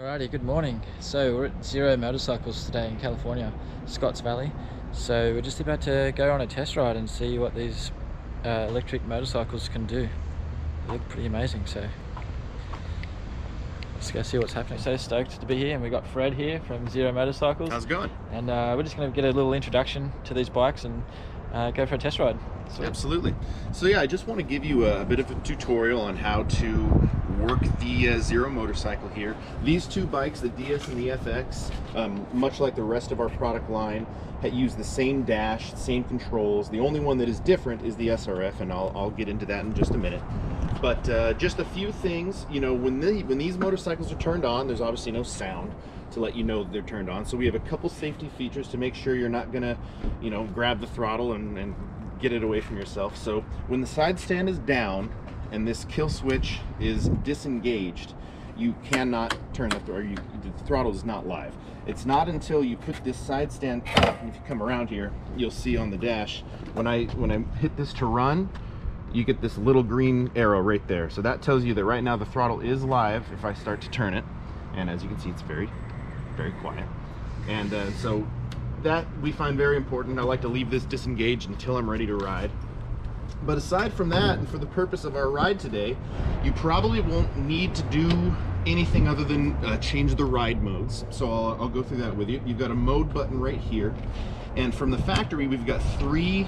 Alrighty, good morning. So we're at Zero Motorcycles today in California, Scotts Valley. So we're just about to go on a test ride and see what these electric motorcycles can do. They look pretty amazing, so let's go see what's happening. So stoked to be here, and we got Fred here from Zero Motorcycles. How's it going? And we're just going to get a little introduction to these bikes and go for a test ride. Sweet. Absolutely. So yeah, I just want to give you a bit of a tutorial on how to work the Zero motorcycle here. These two bikes, the DS and the FX, much like the rest of our product line, use the same dash, same controls. The only one that is different is the SRF, and I'll get into that in just a minute. But just a few things, you know, when these motorcycles are turned on, there's obviously no sound to let you know that they're turned on. So we have a couple safety features to make sure you're not gonna, you know, grab the throttle and get it away from yourself. So when the side stand is down and this kill switch is disengaged, you cannot turn the throttle is not live. It's not until you put this side stand up, and if you come around here, you'll see on the dash, when I hit this to run, you get this little green arrow right there. So that tells you that right now the throttle is live if I start to turn it. And as you can see, it's very, very quiet. And so that we find very important. I like to leave this disengaged until I'm ready to ride. But aside from that, and for the purpose of our ride today, you probably won't need to do anything other than change the ride modes. So I'll go through that with you. You've got a mode button right here. And from the factory, we've got three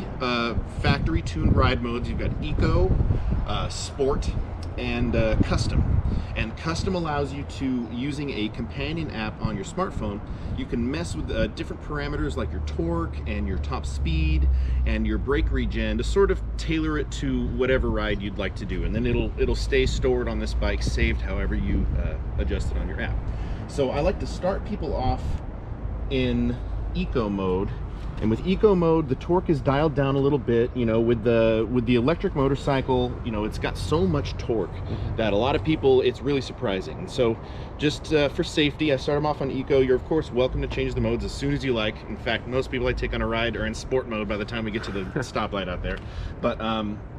factory tuned ride modes. You've got Eco, Sport, and Custom. And Custom allows you to, using a companion app on your smartphone, you can mess with different parameters like your torque and your top speed and your brake regen to sort of tailor it to whatever ride you'd like to do. And then it'll stay stored on this bike, saved however you adjust it on your app. So I like to start people off in Eco mode. And with Eco mode, the torque is dialed down a little bit. You know, with the electric motorcycle, you know, it's got so much torque that a lot of people, it's really surprising. So just for safety, I start them off on Eco. You're of course welcome to change the modes as soon as you like. In fact, most people I take on a ride are in sport mode by the time we get to the stoplight out there. But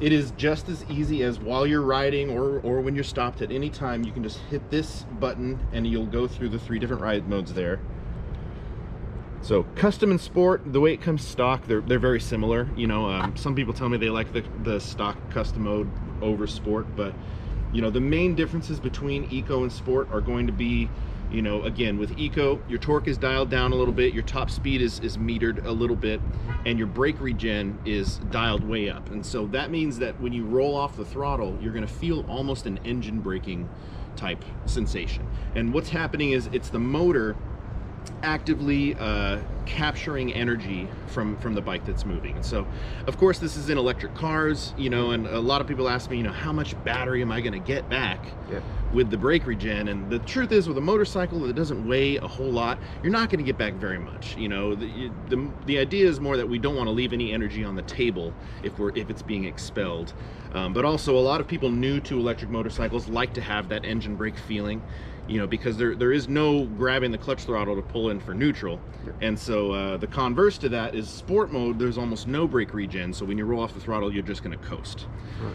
it is just as easy as while you're riding or when you're stopped at any time, you can just hit this button and you'll go through the three different ride modes there. So Custom and Sport, the way it comes stock, they're very similar. You know, some people tell me they like the stock Custom mode over Sport, but you know, the main differences between Eco and Sport are going to be, you know, again, with Eco, your torque is dialed down a little bit, your top speed is metered a little bit, and your brake regen is dialed way up. And so that means that when you roll off the throttle, you're gonna feel almost an engine braking type sensation. And what's happening is it's the motor actively capturing energy from the bike that's moving. And so of course this is in electric cars, you know, and a lot of people ask me, you know, how much battery am I going to get back with the brake regen? And the truth is, with a motorcycle that doesn't weigh a whole lot, you're not going to get back very much. You know, the idea is more that we don't want to leave any energy on the table if it's being expelled. But also a lot of people new to electric motorcycles like to have that engine brake feeling, you know, because there is no grabbing the clutch throttle to pull in for neutral. And so the converse to that is Sport mode. There's almost no brake regen, so when you roll off the throttle, you're just going to coast.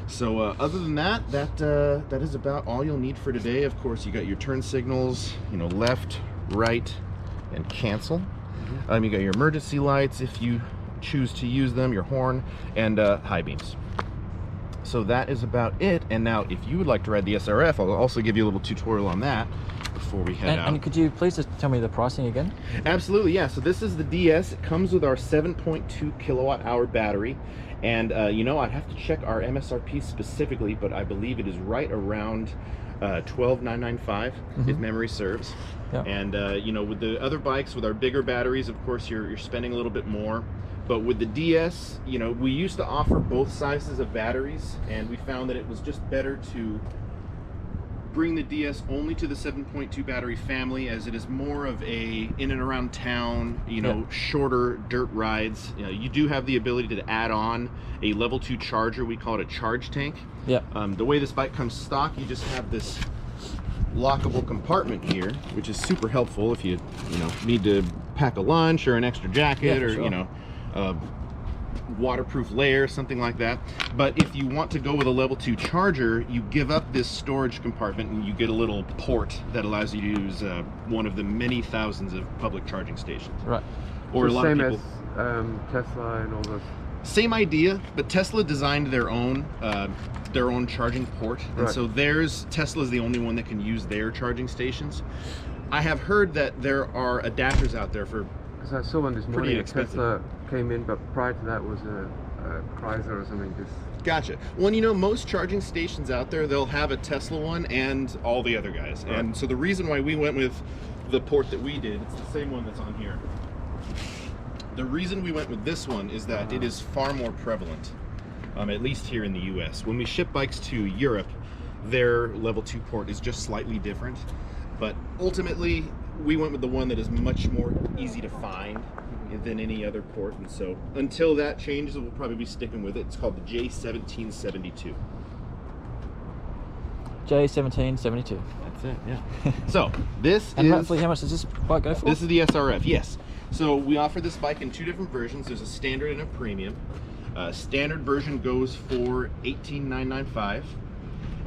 So other than that, that is about all you'll need for today. Of course, you got your turn signals, you know, left, right, and cancel. You got your emergency lights if you choose to use them, your horn, and high beams. So that is about it. And now if you would like to ride the SRF, I'll also give you a little tutorial on that before we head out. And could you please just tell me the pricing again? Absolutely, yeah. So this is the DS. It comes with our 7.2 kilowatt hour battery. And you know, I'd have to check our MSRP specifically, but I believe it is right around $12,995 if memory serves. And you know, with the other bikes, with our bigger batteries, of course you're spending a little bit more. But with the DS, you know, we used to offer both sizes of batteries, and we found that it was just better to bring the DS only to the 7.2 battery family, as it is more of a in and around town, you know, shorter dirt rides. You know, you do have the ability to add on a level 2 charger. We call it a charge tank. The way this bike comes stock, you just have this lockable compartment here, which is super helpful if you know, need to pack a lunch or an extra jacket, or you know, waterproof layer, something like that. But if you want to go with a level 2 charger, you give up this storage compartment and you get a little port that allows you to use one of the many thousands of public charging stations. Right. Or So a lot same of people. as Tesla and all those. Same idea, but Tesla designed their own charging port, and Right. so Tesla's the only one that can use their charging stations. I have heard that there are adapters out there for. Because I saw one this Pretty morning. A inexpensive. Tesla came in, but prior to that was a Chrysler or something. Gotcha. Well, you know, most charging stations out there, they'll have a Tesla one and all the other guys. Right. And so the reason why we went with the port that we did, it's the same one that's on here. The reason we went with this one is that it is far more prevalent, at least here in the US. When we ship bikes to Europe, their level 2 port is just slightly different. But ultimately, we went with the one that is much more easy to find than any other port. And so until that changes, we'll probably be sticking with it. It's called the J1772. J1772. That's it, yeah. So this And is... roughly how much does this bike go for? This is the SRF, yes. So we offer this bike in 2 different versions. There's a standard and a premium. Standard version goes for $18,995,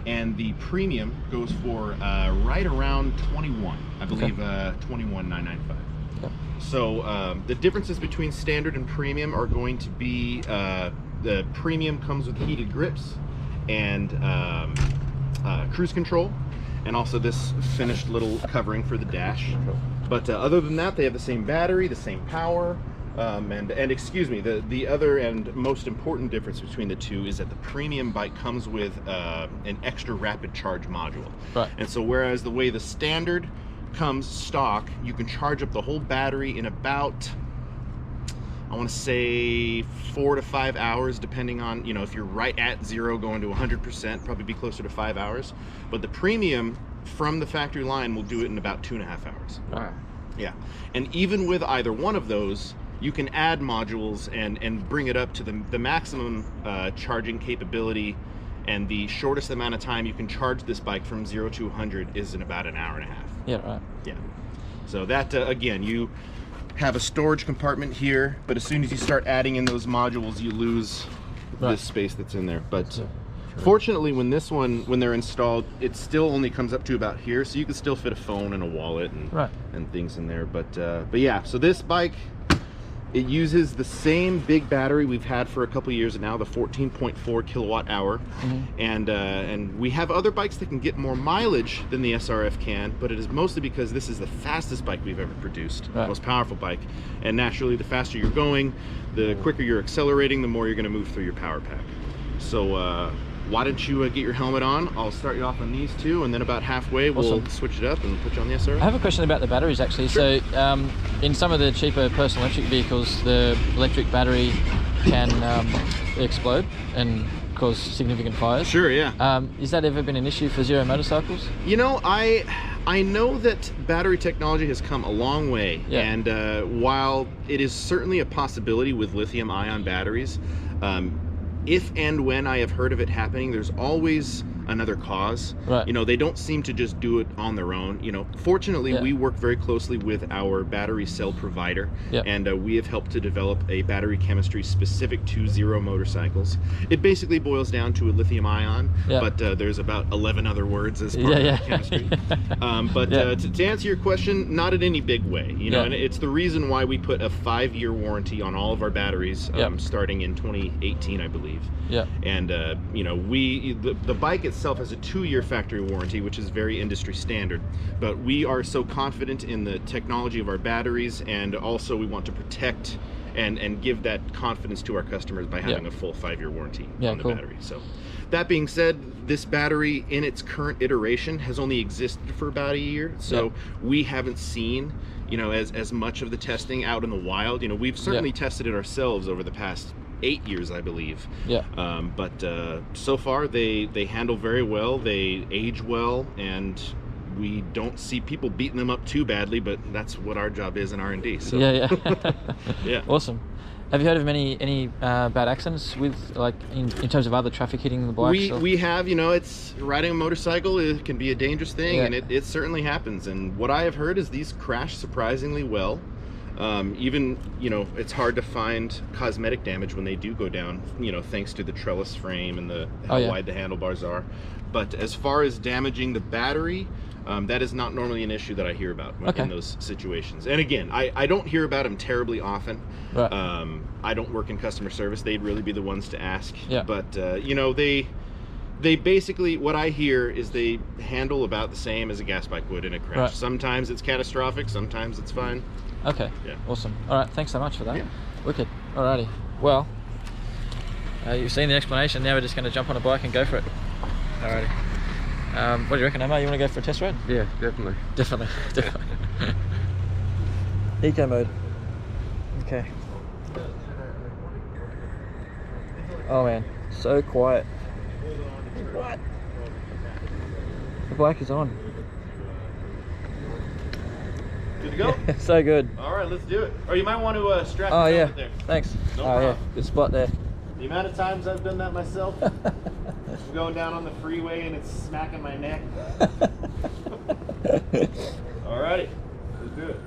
and the premium goes for right around 21. I believe $21,995. Yep. So the differences between standard and premium are going to be the premium comes with heated grips and cruise control, and also this finished little covering for the dash. But other than that, they have the same battery, the same power, and excuse me, the other and most important difference between the two is that the premium bike comes with an extra rapid charge module. Right. And so whereas the way the standard comes stock, you can charge up the whole battery in about, I want to say 4 to 5 hours, depending on, you know, if you're right at 0 going to 100%, probably be closer to 5 hours. But the premium from the factory line will do it in about 2.5 hours. Wow. Yeah. And even with either one of those, you can add modules and bring it up to the maximum charging capability, and the shortest amount of time you can charge this bike from 0 to 100 is in about an hour and a half. Yeah, right. Yeah. So that, again, you have a storage compartment here, but as soon as you start adding in those modules, you lose Right. this space that's in there. But Sure. fortunately, when they're installed, it still only comes up to about here, so you can still fit a phone and a wallet and Right. and things in there. But yeah, so this bike, it uses the same big battery we've had for a couple years now, the 14.4 kilowatt hour. And we have other bikes that can get more mileage than the SRF can, but it is mostly because this is the fastest bike we've ever produced, Right. most powerful bike. And naturally, the faster you're going, the quicker you're accelerating, the more you're going to move through your power pack. So why don't you get your helmet on? I'll start you off on these two, and then about halfway we'll Awesome. switch it up and put you on the SRF. I have a question about the batteries actually. Sure. So in some of the cheaper personal electric vehicles, the electric battery can explode and cause significant fires. Sure, yeah. Is that ever been an issue for Zero motorcycles? You know, I know that battery technology has come a long way, Yeah. and while it is certainly a possibility with lithium-ion batteries, if and when I have heard of it happening, there's always another cause. Right. You know, they don't seem to just do it on their own. You know, fortunately, Yeah. we work very closely with our battery cell provider, Yep. and we have helped to develop a battery chemistry specific to Zero motorcycles. It basically boils down to a lithium ion, Yep. but there's about 11 other words as part Yeah, of yeah. the chemistry. But Yeah. to answer your question, not in any big way. You know, Yeah. and it's the reason why we put a 5-year warranty on all of our batteries, Yep. starting in 2018, I believe. Yeah. And you know, the bike itself has a 2-year factory warranty, which is very industry standard. But we are so confident in the technology of our batteries, and also we want to protect and give that confidence to our customers by having a full 5-year warranty Yeah, on the cool. battery. So that being said, this battery in its current iteration has only existed for about a year, so Yeah. we haven't seen, you know, as much of the testing out in the wild. You know, we've certainly tested it ourselves over the past 8 years, I believe. Yeah. But so far they handle very well, they age well, and we don't see people beating them up too badly, but that's what our job is in R&D. So Yeah, yeah. yeah. Awesome. Have you heard of any bad accidents with, like, in terms of other traffic hitting the bikes? We have, you know, it's riding a motorcycle, it can be a dangerous thing, Yeah. and it certainly happens. And what I have heard is these crash surprisingly well. Even, you know, it's hard to find cosmetic damage when they do go down, you know, thanks to the trellis frame and how wide the handlebars are. But as far as damaging the battery, that is not normally an issue that I hear about in those situations. And again, I don't hear about them terribly often. Right. I don't work in customer service. They'd really be the ones to ask. Yeah. But, you know, they basically, what I hear is they handle about the same as a gas bike would in a crash. Right. Sometimes it's catastrophic, sometimes it's fine. Okay. Yeah. Awesome. All right. Thanks so much for that. Yeah. Wicked. Alrighty. Well, you've seen the explanation. Now we're just going to jump on a bike and go for it. Alrighty. What do you reckon, Omar? You want to go for a test ride? Yeah, definitely. Definitely. Eco mode. Okay. Oh man, so quiet. What? The bike is on. Good to go? So good. All right, let's do it. Or you might want to strap it yeah. there. Thanks. No problem. Yeah, good spot there. The amount of times I've done that myself, I'm going down on the freeway and it's smacking my neck. All righty, let's do it.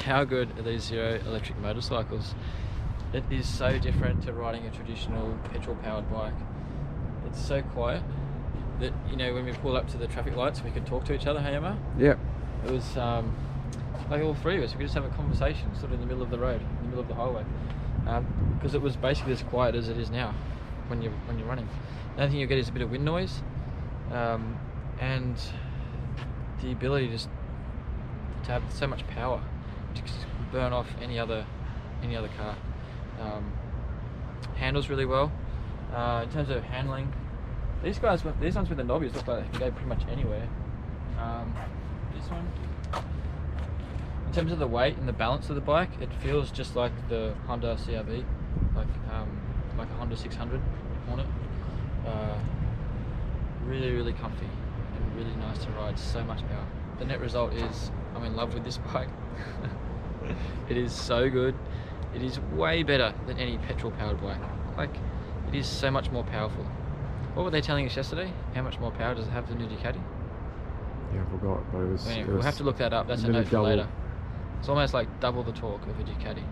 How good are these Zero electric motorcycles? It is so different to riding a traditional petrol powered bike. It's so quiet that, you know, when we pull up to the traffic lights we could talk to each other. Hey Emma? Yeah. It was like all three of us, we could just have a conversation sort of in the middle of the road, in the middle of the highway, because it was basically as quiet as it is now when you're running. The only thing you get is a bit of wind noise, and the ability just to have so much power to burn off any other car. Handles really well. In terms of handling, these ones with the knobbies look like they can go pretty much anywhere. This one, in terms of the weight and the balance of the bike, it feels just like the Honda CRV, like a Honda 600 on it. Really, really comfy and really nice to ride. So much power. The net result is I'm in love with this bike. It is so good. It is way better than any petrol powered bike. Like, it is so much more powerful. What were they telling us yesterday? How much more power does it have than the Ducati? Yeah, I forgot, but it was... Anyway, we'll have to look that up. That's a note for later. It's almost like double the torque of a Ducati.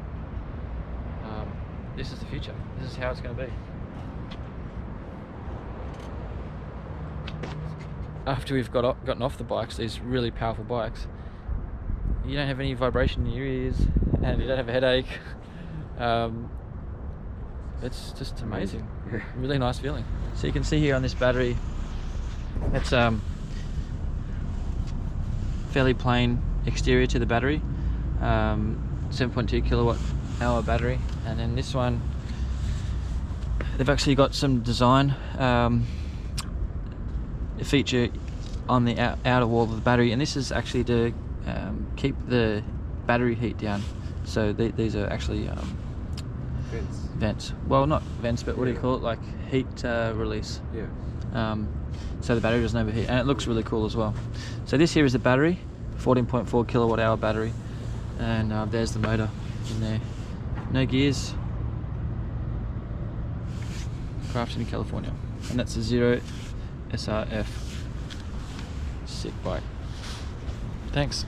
This is the future. This is how it's going to be. After we've gotten off the bikes, these really powerful bikes, you don't have any vibration in your ears and you don't have a headache. It's just amazing. Really nice feeling. So you can see here on this battery, it's fairly plain exterior to the battery, 7.2 kilowatt hour battery. And then this one, they've actually got some design feature on the outer wall of the battery, and this is actually to keep the battery heat down. So these are actually vents. Well, not vents, but what do you call it? Like heat release. Yeah. So the battery doesn't overheat, and it looks really cool as well. So this here is the battery, 14.4 kilowatt hour battery, and there's the motor in there. No gears. Crafted in California, and that's a Zero SRF. Sick bike. Thanks.